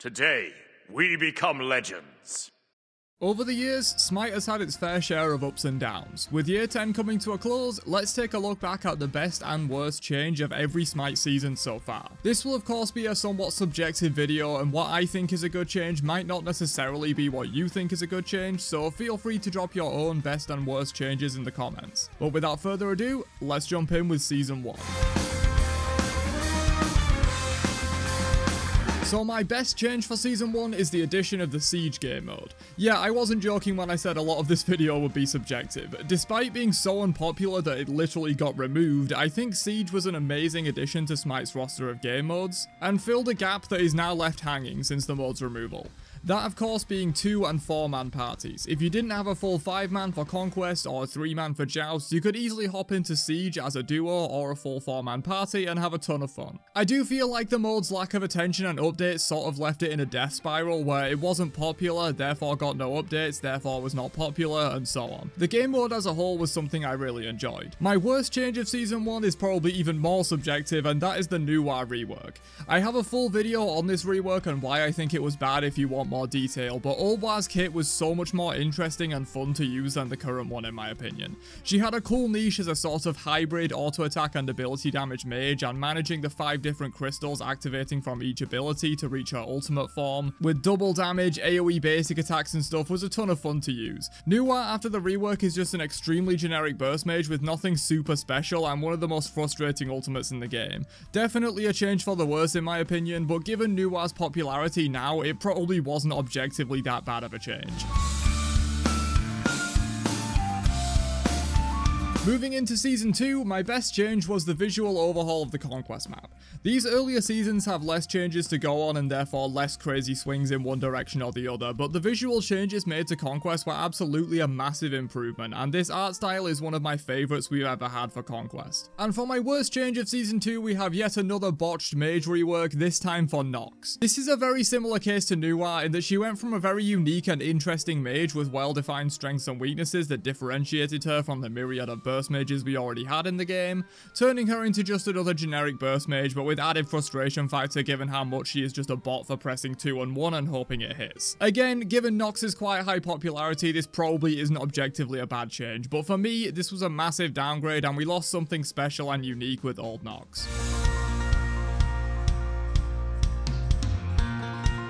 Today, we become legends. Over the years, Smite has had its fair share of ups and downs. With year 10 coming to a close, let's take a look back at the best and worst change of every Smite season so far. This will of course be a somewhat subjective video, and what I think is a good change might not necessarily be what you think is a good change, so feel free to drop your own best and worst changes in the comments. But without further ado, let's jump in with Season 1. So my best change for Season 1 is the addition of the Siege game mode. Yeah, I wasn't joking when I said a lot of this video would be subjective. Despite being so unpopular that it literally got removed, I think Siege was an amazing addition to Smite's roster of game modes, and filled a gap that is now left hanging since the mode's removal. That of course being 2- and 4-man parties. If you didn't have a full 5-man for Conquest or a 3-man for Joust, you could easily hop into Siege as a duo or a full 4-man party and have a ton of fun. I do feel like the mode's lack of attention and updates sort of left it in a death spiral where it wasn't popular, therefore got no updates, therefore was not popular, and so on. The game mode as a whole was something I really enjoyed. My worst change of Season 1 is probably even more subjective, and that is the Nuwa rework. I have a full video on this rework and why I think it was bad if you want more detail, but Ulwa's kit was so much more interesting and fun to use than the current one in my opinion. She had a cool niche as a sort of hybrid auto attack and ability damage mage, and managing the 5 different crystals activating from each ability to reach her ultimate form, with double damage, AoE basic attacks and stuff, was a ton of fun to use. Nuwa after the rework is just an extremely generic burst mage with nothing super special and one of the most frustrating ultimates in the game. Definitely a change for the worse in my opinion, but given Nuwa's popularity now, it probably wasn't objectively that bad of a change. Moving into Season 2, my best change was the visual overhaul of the Conquest map. These earlier seasons have less changes to go on and therefore less crazy swings in one direction or the other, but the visual changes made to Conquest were absolutely a massive improvement, and this art style is one of my favourites we've ever had for Conquest. And for my worst change of Season 2, we have yet another botched mage rework, this time for Nox. This is a very similar case to Nuwa in that she went from a very unique and interesting mage with well-defined strengths and weaknesses that differentiated her from the myriad of burst mages we already had in the game, turning her into just another generic burst mage but with added frustration factor given how much she is just a bot for pressing 2 and 1 and hoping it hits. Again, given Nox's quite high popularity, this probably isn't objectively a bad change, but for me, this was a massive downgrade and we lost something special and unique with old Nox.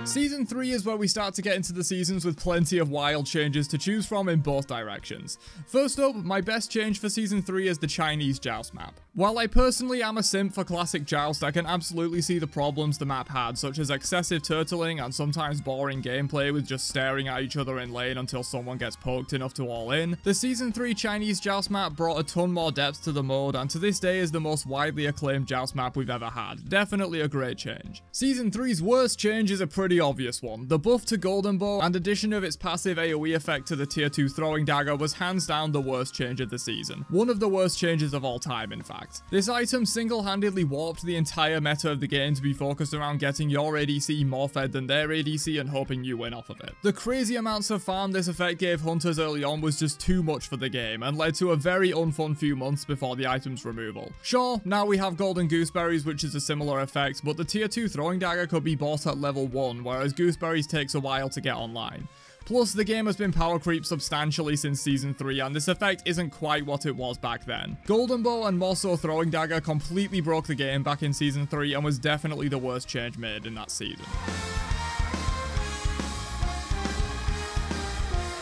Season 3 is where we start to get into the seasons with plenty of wild changes to choose from in both directions. First up, my best change for Season 3 is the Chinese Joust map. While I personally am a simp for classic Joust, I can absolutely see the problems the map had, such as excessive turtling and sometimes boring gameplay with just staring at each other in lane until someone gets poked enough to all in. The Season 3 Chinese Joust map brought a ton more depth to the mode, and to this day is the most widely acclaimed Joust map we've ever had. Definitely a great change. Season 3's worst change is a pretty obvious one. The buff to Golden Bow and addition of its passive AoE effect to the tier 2 throwing dagger was hands down the worst change of the season. One of the worst changes of all time in fact. This item single-handedly warped the entire meta of the game to be focused around getting your ADC more fed than their ADC and hoping you win off of it. The crazy amounts of farm this effect gave hunters early on was just too much for the game and led to a very unfun few months before the item's removal. Sure, now we have golden gooseberries which is a similar effect, but the tier 2 throwing dagger could be bought at level 1, whereas gooseberries takes a while to get online. Plus, the game has been power creep substantially since Season 3, and this effect isn't quite what it was back then. Golden Bow and more so Throwing Dagger completely broke the game back in Season 3 and was definitely the worst change made in that season.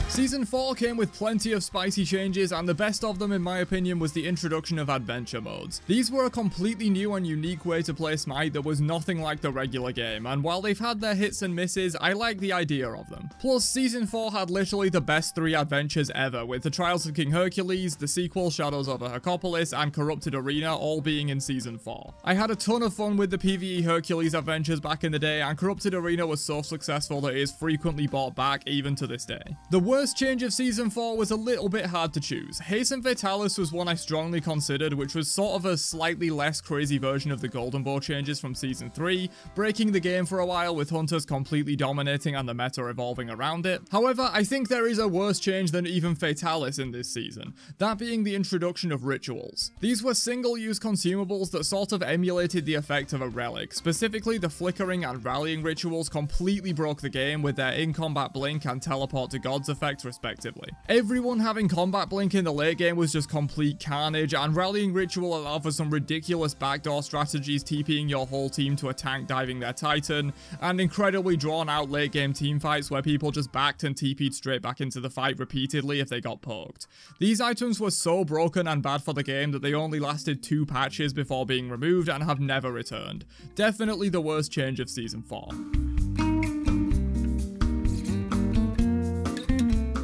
Season 4 came with plenty of spicy changes, and the best of them in my opinion was the introduction of adventure modes. These were a completely new and unique way to play Smite that was nothing like the regular game, and while they've had their hits and misses, I like the idea of them. Plus, Season 4 had literally the best 3 adventures ever, with the Trials of King Hercules, the sequel Shadows over Hercopolis, and Corrupted Arena all being in Season 4. I had a ton of fun with the PvE Hercules adventures back in the day, and Corrupted Arena was so successful that it is frequently brought back even to this day. The worst worst change of Season 4 was a little bit hard to choose. Hasten Fatalis was one I strongly considered, which was sort of a slightly less crazy version of the Golden Bow changes from Season 3, breaking the game for a while with Hunters completely dominating and the meta evolving around it. However, I think there is a worse change than even Fatalis in this season, that being the introduction of rituals. These were single-use consumables that sort of emulated the effect of a relic. Specifically, the flickering and rallying rituals completely broke the game with their in-combat blink and teleport to gods effects respectively. Everyone having combat blink in the late game was just complete carnage, and rallying ritual allowed for some ridiculous backdoor strategies, TPing your whole team to a tank diving their titan, and incredibly drawn out late game team fights where people just backed and TP'd straight back into the fight repeatedly if they got poked. These items were so broken and bad for the game that they only lasted 2 patches before being removed and have never returned. Definitely the worst change of Season 4.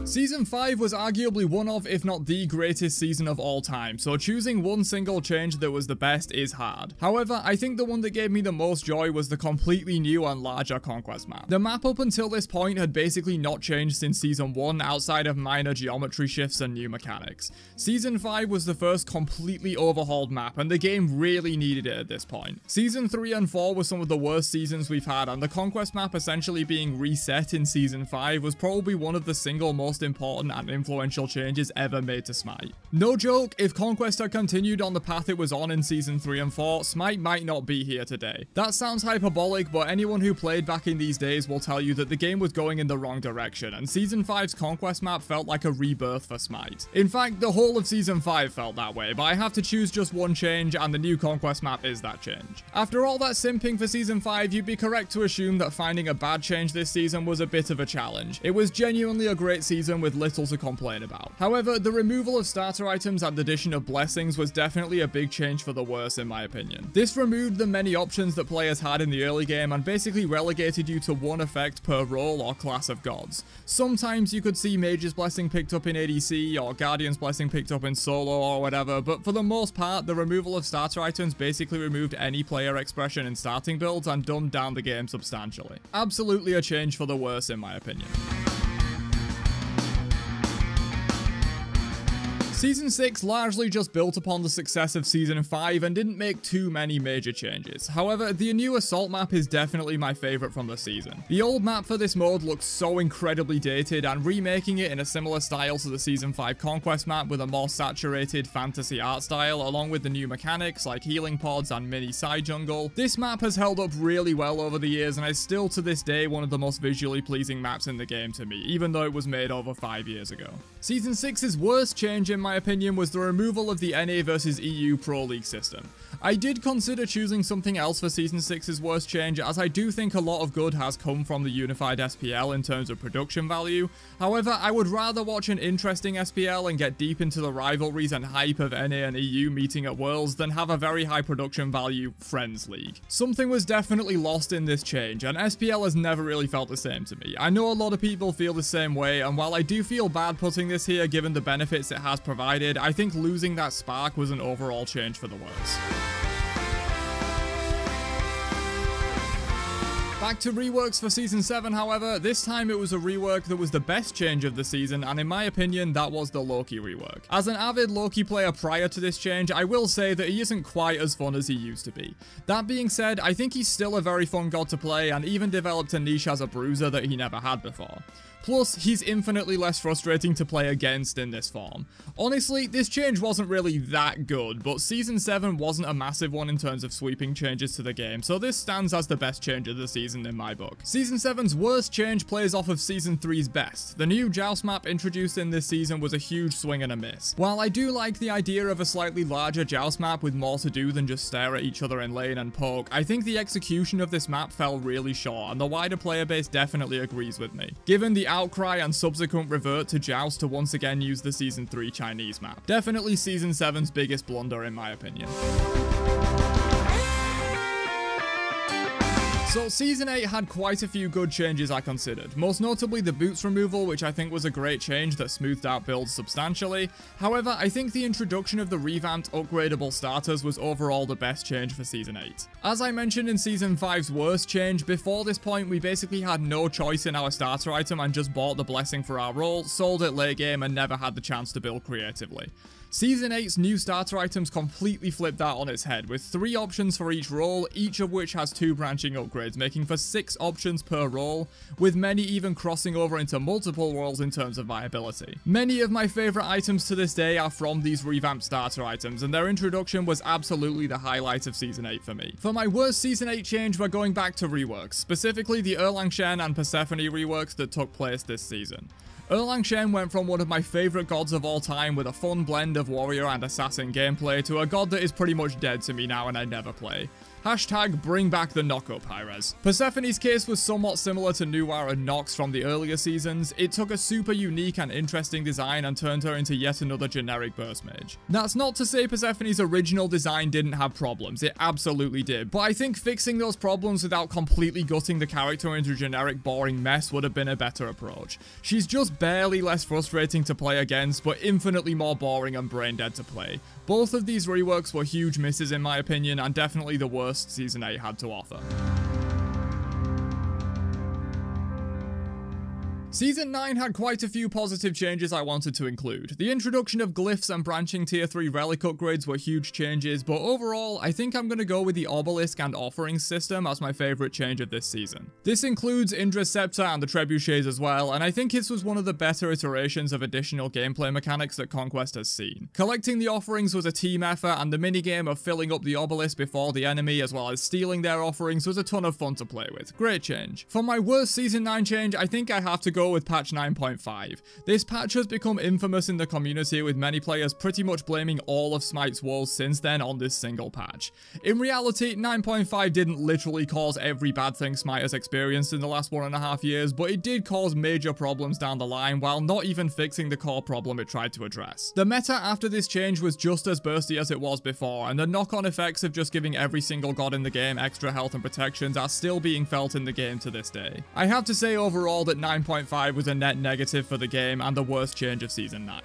Season 5 was arguably one of, if not the greatest season of all time, so choosing one single change that was the best is hard. However, I think the one that gave me the most joy was the completely new and larger Conquest map. The map up until this point had basically not changed since Season 1 outside of minor geometry shifts and new mechanics. Season 5 was the first completely overhauled map, and the game really needed it at this point. Season 3 and 4 were some of the worst seasons we've had, and the Conquest map essentially being reset in Season 5 was probably one of the single most important and influential changes ever made to Smite. No joke, if Conquest had continued on the path it was on in Season 3 and 4, Smite might not be here today. That sounds hyperbolic, but anyone who played back in these days will tell you that the game was going in the wrong direction, and Season 5's Conquest map felt like a rebirth for Smite. In fact, the whole of Season 5 felt that way, but I have to choose just one change, and the new Conquest map is that change. After all that simping for Season 5, you'd be correct to assume that finding a bad change this season was a bit of a challenge. It was genuinely a great season with little to complain about. However, the removal of starter items and the addition of blessings was definitely a big change for the worse in my opinion. This removed the many options that players had in the early game and basically relegated you to one effect per role or class of gods. Sometimes you could see Mage's Blessing picked up in ADC or Guardian's Blessing picked up in solo or whatever, but for the most part, the removal of starter items basically removed any player expression in starting builds and dumbed down the game substantially. Absolutely a change for the worse in my opinion. Season 6 largely just built upon the success of Season 5 and didn't make too many major changes. However, the new Assault map is definitely my favourite from the season. The old map for this mode looks so incredibly dated, and remaking it in a similar style to the Season 5 Conquest map with a more saturated fantasy art style, along with the new mechanics like healing pods and mini side jungle. This map has held up really well over the years and is still to this day one of the most visually pleasing maps in the game to me, even though it was made over 5 years ago. Season 6's worst change in my opinion was the removal of the NA vs EU Pro League system. I did consider choosing something else for Season 6's worst change, as I do think a lot of good has come from the unified SPL in terms of production value. However, I would rather watch an interesting SPL and get deep into the rivalries and hype of NA and EU meeting at Worlds than have a very high production value Friends League. Something was definitely lost in this change, and SPL has never really felt the same to me. I know a lot of people feel the same way, and while I do feel bad putting this here given the benefits it has provided, I think losing that spark was an overall change for the worse. Back to reworks for Season 7, however, this time it was a rework that was the best change of the season, and in my opinion, that was the Loki rework. As an avid Loki player prior to this change, I will say that he isn't quite as fun as he used to be. That being said, I think he's still a very fun god to play, and even developed a niche as a bruiser that he never had before. Plus, he's infinitely less frustrating to play against in this form. Honestly, this change wasn't really that good, but Season 7 wasn't a massive one in terms of sweeping changes to the game, so this stands as the best change of the season in my book. Season 7's worst change plays off of Season 3's best. The new Joust map introduced in this season was a huge swing and a miss. While I do like the idea of a slightly larger Joust map with more to do than just stare at each other in lane and poke, I think the execution of this map fell really short, and the wider player base definitely agrees with me. Given the outcry and subsequent revert to Joust to once again use the Season 3 Chinese map. Definitely Season 7's biggest blunder in my opinion. So Season 8 had quite a few good changes I considered, most notably the boots removal, which I think was a great change that smoothed out builds substantially. However, I think the introduction of the revamped upgradable starters was overall the best change for Season 8. As I mentioned in Season 5's worst change, before this point we basically had no choice in our starter item and just bought the blessing for our role, sold it late game and never had the chance to build creatively. Season 8's new starter items completely flipped that on its head, with 3 options for each role, each of which has 2 branching upgrades, making for 6 options per role, with many even crossing over into multiple roles in terms of viability. Many of my favourite items to this day are from these revamped starter items, and their introduction was absolutely the highlight of Season 8 for me. For my worst Season 8 change, we're going back to reworks, specifically the Erlang Shen and Persephone reworks that took place this season. Erlang Shen went from one of my favourite gods of all time with a fun blend of warrior and assassin gameplay to a god that is pretty much dead to me now and I never play. Hashtag bring back the knockup, Hi-Rez. Persephone's case was somewhat similar to Nuar and Nox from the earlier seasons. It took a super unique and interesting design and turned her into yet another generic burst mage. That's not to say Persephone's original design didn't have problems, it absolutely did, but I think fixing those problems without completely gutting the character into a generic boring mess would have been a better approach. She's just barely less frustrating to play against, but infinitely more boring and brain dead to play. Both of these reworks were huge misses in my opinion, and definitely the worst Season 8 had to offer. Season 9 had quite a few positive changes I wanted to include. The introduction of glyphs and branching tier 3 relic upgrades were huge changes, but overall, I think I'm going to go with the obelisk and offerings system as my favourite change of this season. This includes Indra's Scepter and the trebuchets as well, and I think this was one of the better iterations of additional gameplay mechanics that Conquest has seen. Collecting the offerings was a team effort, and the minigame of filling up the obelisk before the enemy as well as stealing their offerings was a ton of fun to play with. Great change. For my worst Season 9 change, I think I have to go with patch 9.5. This patch has become infamous in the community, with many players pretty much blaming all of Smite's woes since then on this single patch. In reality, 9.5 didn't literally cause every bad thing Smite has experienced in the last 1.5 years, but it did cause major problems down the line while not even fixing the core problem it tried to address. The meta after this change was just as bursty as it was before, and the knock-on effects of just giving every single god in the game extra health and protections are still being felt in the game to this day. I have to say overall that 9.5 was a net negative for the game and the worst change of Season 9.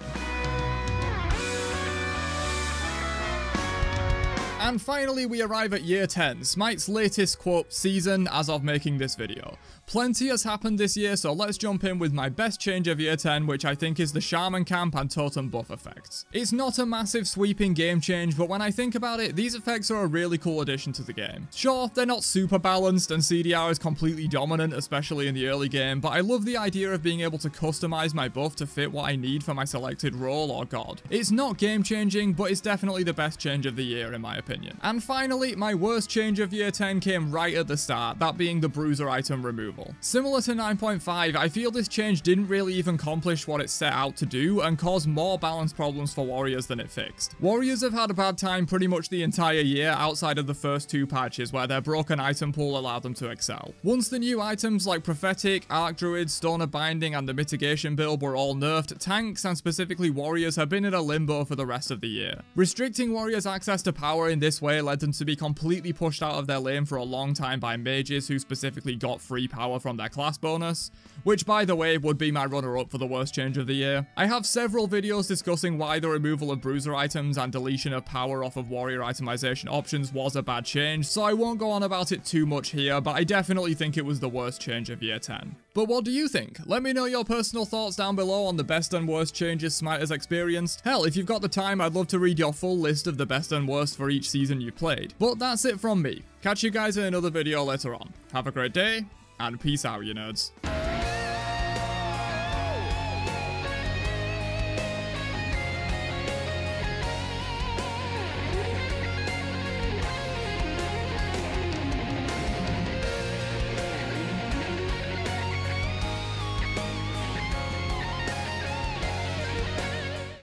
And finally we arrive at Year 10, Smite's latest quote season as of making this video. Plenty has happened this year, so let's jump in with my best change of Year 10, which I think is the Shaman Camp and Totem buff effects. It's not a massive sweeping game change, but when I think about it, these effects are a really cool addition to the game. Sure, they're not super balanced and CDR is completely dominant, especially in the early game, but I love the idea of being able to customize my buff to fit what I need for my selected role or god. It's not game changing, but it's definitely the best change of the year in my opinion. And finally, my worst change of Year 10 came right at the start, that being the bruiser item removal. Similar to 9.5, I feel this change didn't really even accomplish what it set out to do and caused more balance problems for warriors than it fixed. Warriors have had a bad time pretty much the entire year outside of the first 2 patches where their broken item pool allowed them to excel. Once the new items like Prophetic, Arc Druid, Stone of Binding and the Mitigation build were all nerfed, tanks and specifically warriors have been in a limbo for the rest of the year. Restricting warriors' access to power in this way led them to be completely pushed out of their lane for a long time by mages who specifically got free power from their class bonus, which by the way would be my runner-up for the worst change of the year. I have several videos discussing why the removal of bruiser items and deletion of power off of warrior itemization options was a bad change, so I won't go on about it too much here, but I definitely think it was the worst change of Year 10. But what do you think? Let me know your personal thoughts down below on the best and worst changes Smite has experienced. Hell, if you've got the time, I'd love to read your full list of the best and worst for each season you've played. But that's it from me. Catch you guys in another video later on. Have a great day, and peace out, you nerds.